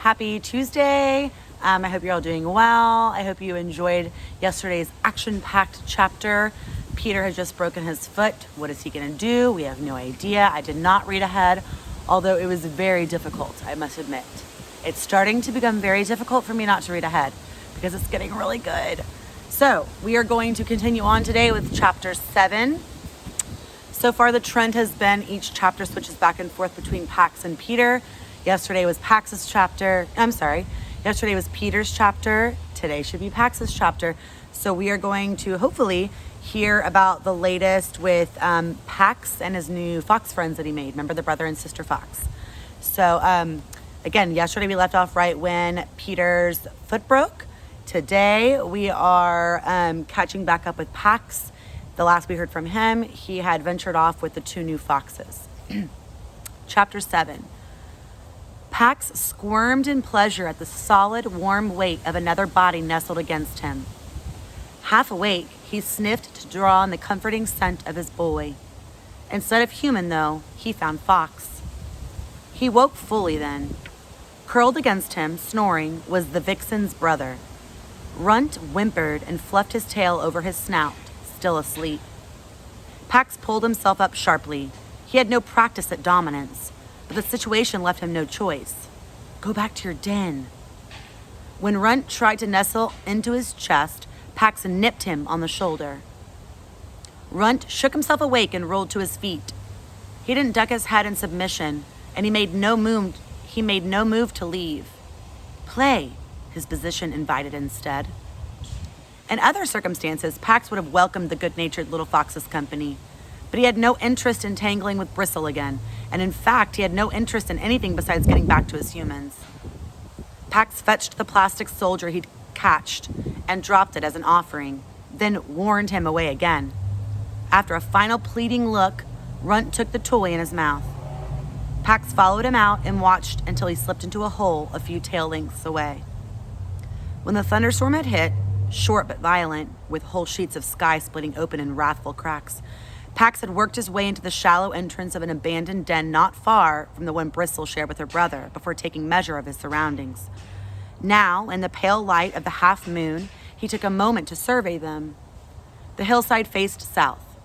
Happy Tuesday. I hope you're all doing well. I hope you enjoyed yesterday's action-packed chapter. Peter has just broken his foot. What is he going to do? We have no idea. I did not read ahead, although it was very difficult, I must admit. It's starting to become very difficult for me not to read ahead because it's getting really good. So we are going to continue on today with chapter 7. So far, the trend has been each chapter switches back and forth between Pax and Peter. Yesterday was Pax's chapter. Yesterday was Peter's chapter. Today should be Pax's chapter. So we are going to hopefully hear about the latest with Pax and his new fox friends that he made. Remember the brother and sister fox. So again, yesterday we left off right when Peter's foot broke. Today we are catching back up with Pax. The last we heard from him, he had ventured off with the two new foxes. Chapter 7. Pax squirmed in pleasure at the solid, warm weight of another body nestled against him. Half awake, he sniffed to draw in the comforting scent of his boy. Instead of human, though, he found fox. He woke fully then. Curled against him, snoring, was the vixen's brother. Runt whimpered and fluffed his tail over his snout, still asleep. Pax pulled himself up sharply. He had no practice at dominance, but the situation left him no choice. Go back to your den. When Runt tried to nestle into his chest, Pax nipped him on the shoulder. Runt shook himself awake and rolled to his feet. He didn't duck his head in submission, and he made no move to leave. Play, his position invited instead. In other circumstances, Pax would have welcomed the good-natured little fox's company, but he had no interest in tangling with Bristle again, and in fact, he had no interest in anything besides getting back to his humans. Pax fetched the plastic soldier he'd catched and dropped it as an offering, then warned him away again. After a final pleading look, Runt took the toy in his mouth. Pax followed him out and watched until he slipped into a hole a few tail lengths away. When the thunderstorm had hit, short but violent, with whole sheets of sky splitting open in wrathful cracks, Pax had worked his way into the shallow entrance of an abandoned den not far from the one Bristle shared with her brother before taking measure of his surroundings. Now, in the pale light of the half moon, he took a moment to survey them. The hillside faced south.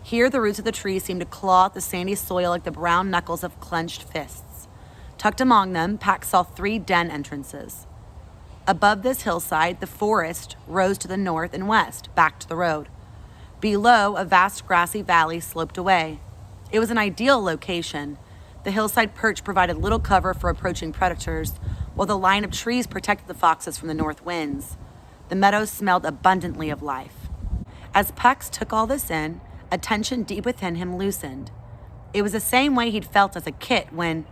Here, the roots of the trees seemed to claw at the sandy soil like the brown knuckles of clenched fists. Tucked among them, Pax saw 3 den entrances. Above this hillside, the forest rose to the north and west, back to the road. Below, a vast grassy valley sloped away. It was an ideal location. The hillside perch provided little cover for approaching predators, while the line of trees protected the foxes from the north winds. The meadows smelled abundantly of life. As Pax took all this in, a tension deep within him loosened. It was the same way he'd felt as a kit when,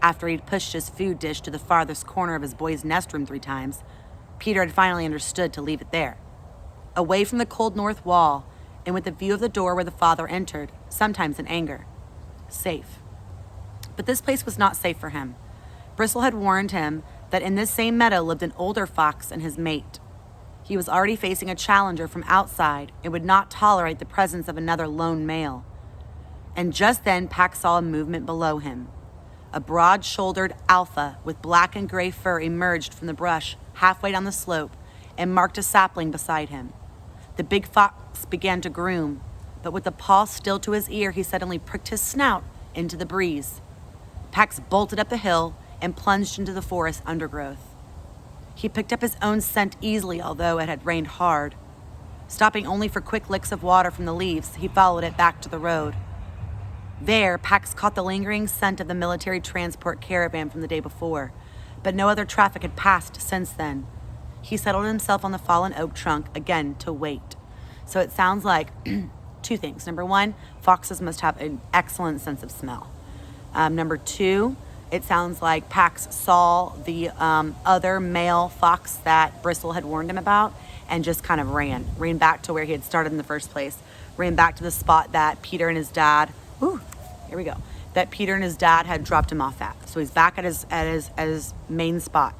after he'd pushed his food dish to the farthest corner of his boy's nest room 3 times, Peter had finally understood to leave it there. Away from the cold north wall, and with the view of the door where the father entered, sometimes in anger. Safe. But this place was not safe for him. Bristle had warned him that in this same meadow lived an older fox and his mate. He was already facing a challenger from outside and would not tolerate the presence of another lone male. And just then, Pax saw a movement below him. A broad-shouldered alpha with black and gray fur emerged from the brush halfway down the slope and marked a sapling beside him. The big fox began to groom, but with the paw still to his ear, he suddenly pricked his snout into the breeze. Pax bolted up the hill and plunged into the forest undergrowth. He picked up his own scent easily, although it had rained hard. Stopping only for quick licks of water from the leaves, he followed it back to the road. There, Pax caught the lingering scent of the military transport caravan from the day before, but no other traffic had passed since then. He settled himself on the fallen oak trunk again to wait. So it sounds like 2 things. Number 1, foxes must have an excellent sense of smell. Number 2, it sounds like Pax saw the other male fox that Bristle had warned him about and just kind of ran back to where he had started in the first place, ran back to the spot that Peter and his dad, that Peter and his dad had dropped him off at. So he's back at his main spot.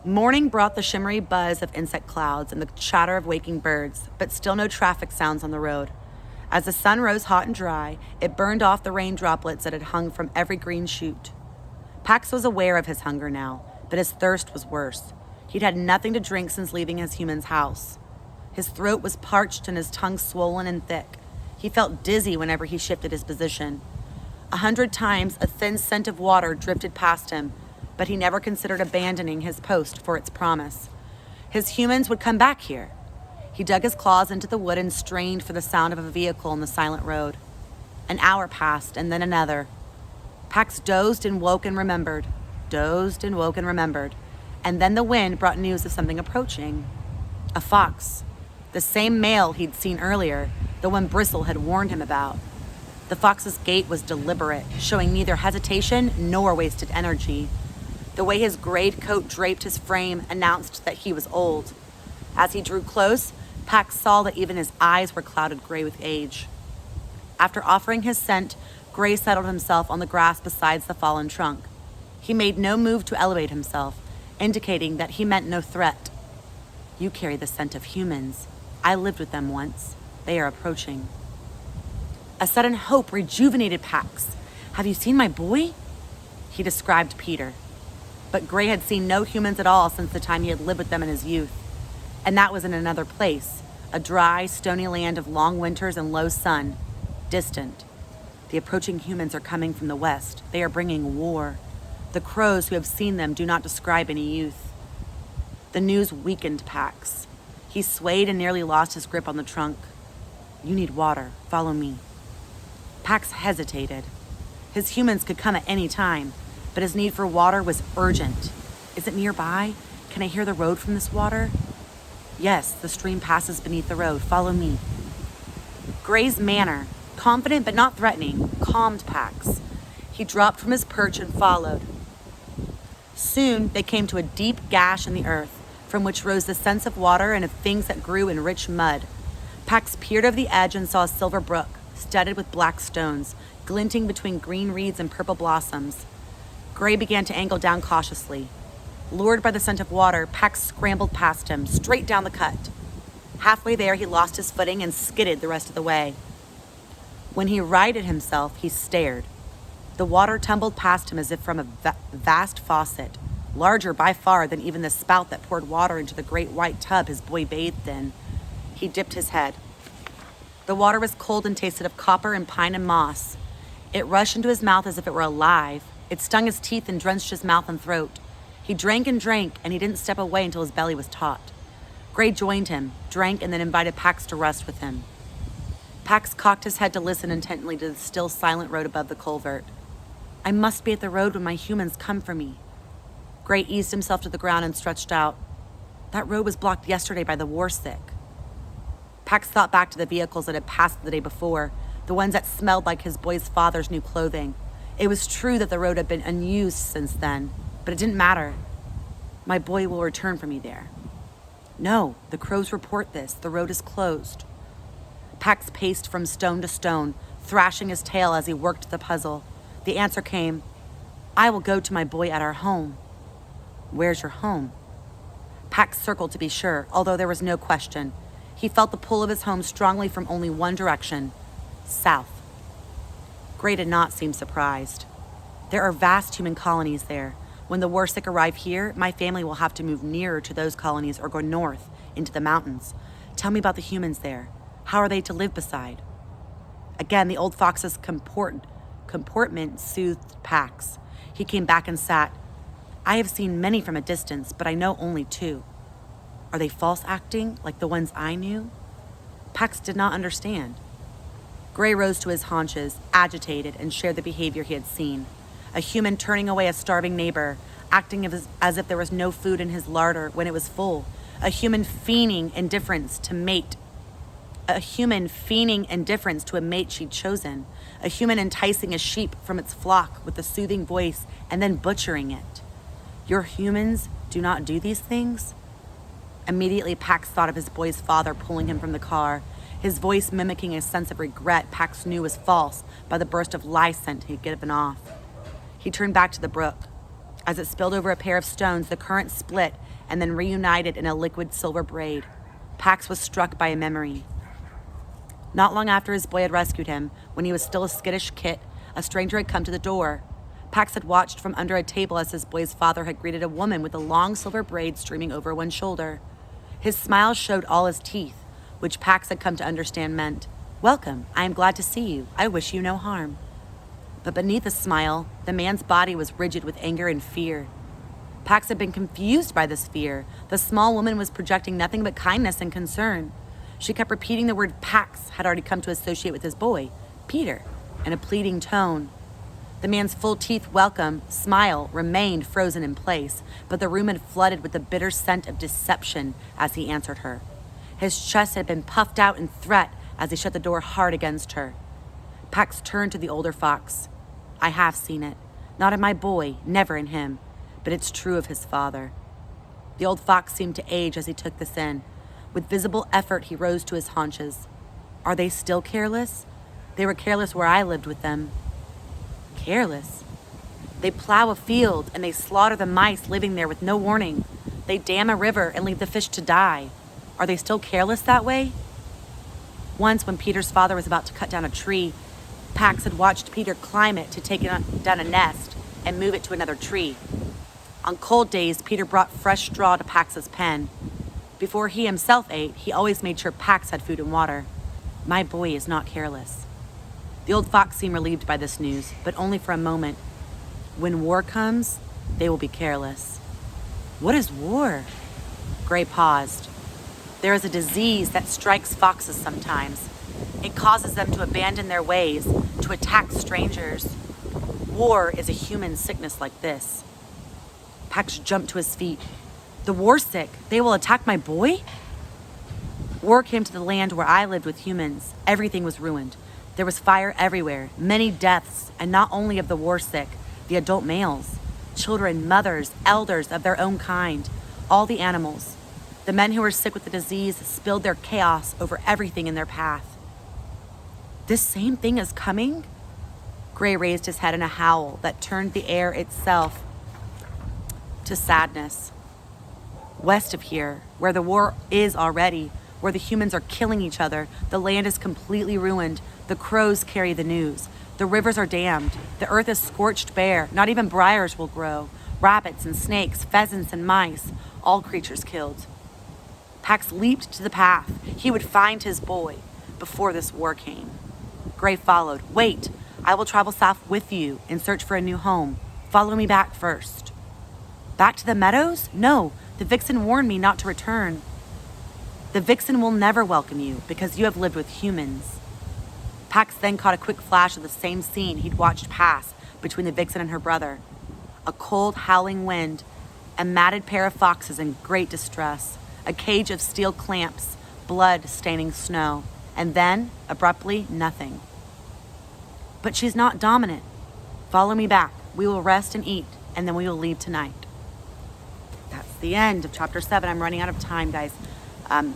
Morning brought the shimmery buzz of insect clouds and the chatter of waking birds, but still no traffic sounds on the road. As the sun rose hot and dry, it burned off the rain droplets that had hung from every green shoot. Pax was aware of his hunger now, but his thirst was worse. He'd had nothing to drink since leaving his human's house. His throat was parched and his tongue swollen and thick. He felt dizzy whenever he shifted his position. 100 times a thin scent of water drifted past him, but he never considered abandoning his post for its promise. His humans would come back here. He dug his claws into the wood and strained for the sound of a vehicle on the silent road. An hour passed, and then another. Pax dozed and woke and remembered, and then the wind brought news of something approaching. A fox. The same male he'd seen earlier, the one Bristle had warned him about. The fox's gait was deliberate, showing neither hesitation nor wasted energy. The way his grayed coat draped his frame announced that he was old. As he drew close, Pax saw that even his eyes were clouded gray with age. After offering his scent, Gray settled himself on the grass beside the fallen trunk. He made no move to elevate himself, indicating that he meant no threat. You carry the scent of humans. I lived with them once. They are approaching. A sudden hope rejuvenated Pax. Have you seen my boy? He described Peter. But Gray had seen no humans at all since the time he had lived with them in his youth. And that was in another place, a dry, stony land of long winters and low sun, distant. The approaching humans are coming from the west. They are bringing war. The crows who have seen them do not describe any youth. The news weakened Pax. He swayed and nearly lost his grip on the trunk. You need water. Follow me. Pax hesitated. His humans could come at any time, but his need for water was urgent. Is it nearby? Can I hear the road from this water? Yes, the stream passes beneath the road. Follow me. Gray's manner, confident but not threatening, calmed Pax. He dropped from his perch and followed. Soon they came to a deep gash in the earth, from which rose the scents of water and of things that grew in rich mud. Pax peered over the edge and saw a silver brook, studded with black stones, glinting between green reeds and purple blossoms. Gray began to angle down cautiously. Lured by the scent of water, Pax scrambled past him, straight down the cut. Halfway there, he lost his footing and skidded the rest of the way. When he righted himself, he stared. The water tumbled past him as if from a vast faucet, larger by far than even the spout that poured water into the great white tub his boy bathed in. He dipped his head. The water was cold and tasted of copper and pine and moss. It rushed into his mouth as if it were alive. It stung his teeth and drenched his mouth and throat. He drank, and he didn't step away until his belly was taut. Gray joined him, drank, and then invited Pax to rest with him. Pax cocked his head to listen intently to the still silent road above the culvert. I must be at the road when my humans come for me. Gray eased himself to the ground and stretched out. That road was blocked yesterday by the war sick. Pax thought back to the vehicles that had passed the day before, the ones that smelled like his boy's father's new clothing. It was true that the road had been unused since then, but it didn't matter. My boy will return for me there. No, the crows report this. The road is closed. Pax paced from stone to stone, thrashing his tail as he worked the puzzle. The answer came, I will go to my boy at our home. Where's your home? Pax circled to be sure, although there was no question. He felt the pull of his home strongly from only one direction, south. Gray did not seem surprised. There are vast human colonies there. When the war sick arrive here, my family will have to move nearer to those colonies or go north into the mountains. Tell me about the humans there. How are they to live beside? Again, the old fox's comportment soothed Pax. He came back and sat. I have seen many from a distance, but I know only 2. Are they false acting, like the ones I knew? Pax did not understand. Gray rose to his haunches, agitated, and shared the behavior he had seen. A human turning away a starving neighbor, acting as if there was no food in his larder when it was full. A human feigning indifference to a mate she'd chosen. A human enticing a sheep from its flock with a soothing voice and then butchering it. Your humans do not do these things? Immediately, Pax thought of his boy's father pulling him from the car. His voice mimicking a sense of regret Pax knew was false by the burst of lye scent he'd given off. He turned back to the brook. As it spilled over a pair of stones, the current split and then reunited in a liquid silver braid. Pax was struck by a memory. Not long after his boy had rescued him, when he was still a skittish kit, a stranger had come to the door. Pax had watched from under a table as his boy's father had greeted a woman with a long silver braid streaming over one shoulder. His smile showed all his teeth, which Pax had come to understand meant, "Welcome, I am glad to see you. I wish you no harm." But beneath the smile, the man's body was rigid with anger and fear. Pax had been confused by this fear. The small woman was projecting nothing but kindness and concern. She kept repeating the word Pax had already come to associate with his boy, Peter, in a pleading tone. The man's full teeth welcome smile remained frozen in place, but the room had flooded with the bitter scent of deception as he answered her. His chest had been puffed out in threat as he shut the door hard against her. Pax turned to the older fox. "I have seen it. Not in my boy, never in him, but it's true of his father." The old fox seemed to age as he took this in. With visible effort, he rose to his haunches. "Are they still careless? They were careless where I lived with them." "Careless? They plow a field and they slaughter the mice living there with no warning. They dam a river and leave the fish to die. Are they still careless that way?" Once, when Peter's father was about to cut down a tree, Pax had watched Peter climb it to take down a nest and move it to another tree. On cold days, Peter brought fresh straw to Pax's pen. Before he himself ate, he always made sure Pax had food and water. "My boy is not careless." The old fox seemed relieved by this news, but only for a moment. "When war comes, they will be careless." "What is war?" Gray paused. "There is a disease that strikes foxes sometimes. It causes them to abandon their ways, to attack strangers. War is a human sickness like this." Pax jumped to his feet. "The war sick? They will attack my boy?" "War came to the land where I lived with humans. Everything was ruined. There was fire everywhere, many deaths, and not only of the war sick, the adult males, children, mothers, elders of their own kind, all the animals. The men who were sick with the disease spilled their chaos over everything in their path." "This same thing is coming?" Gray raised his head in a howl that turned the air itself to sadness. "West of here, where the war is already, where the humans are killing each other, the land is completely ruined. The crows carry the news. The rivers are dammed. The earth is scorched bare. Not even briars will grow. Rabbits and snakes, pheasants and mice, all creatures killed." Pax leaped to the path. He would find his boy before this war came. Gray followed. "Wait, I will travel south with you and search for a new home. Follow me back first." "Back to the meadows? No, the vixen warned me not to return." "The vixen will never welcome you because you have lived with humans." Pax then caught a quick flash of the same scene he'd watched pass between the vixen and her brother. A cold, howling wind, a matted pair of foxes in great distress, a cage of steel clamps, blood staining snow, and then, abruptly, nothing. "But she's not dominant. Follow me back. We will rest and eat, and then we will leave tonight." That's the end of chapter 7. I'm running out of time, guys.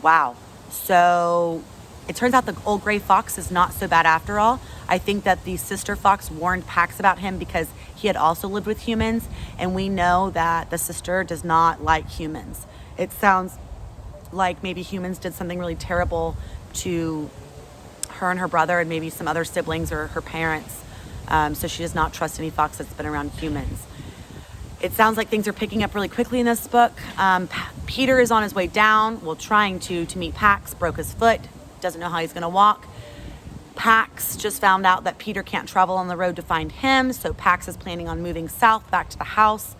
Wow. So it turns out the old gray fox is not so bad after all. I think that the sister fox warned Pax about him because he had also lived with humans, and we know that the sister does not like humans. It sounds like maybe humans did something really terrible to her and her brother and maybe some other siblings or her parents. So she does not trust any fox that's been around humans. It sounds like things are picking up really quickly in this book. Peter is on his way down, trying to meet Pax, broke his foot, doesn't know how he's going to walk. Pax just found out that Peter can't travel on the road to find him, so Pax is planning on moving south back to the house.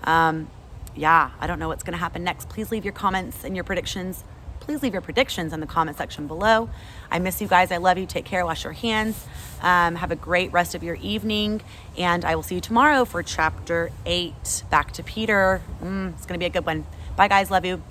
I don't know what's going to happen next. Please leave your comments and your predictions. Please leave your predictions in the comment section below. I miss you guys. I love you. Take care. Wash your hands. Have a great rest of your evening, and I will see you tomorrow for chapter 8. Back to Peter. It's going to be a good one. Bye, guys. Love you.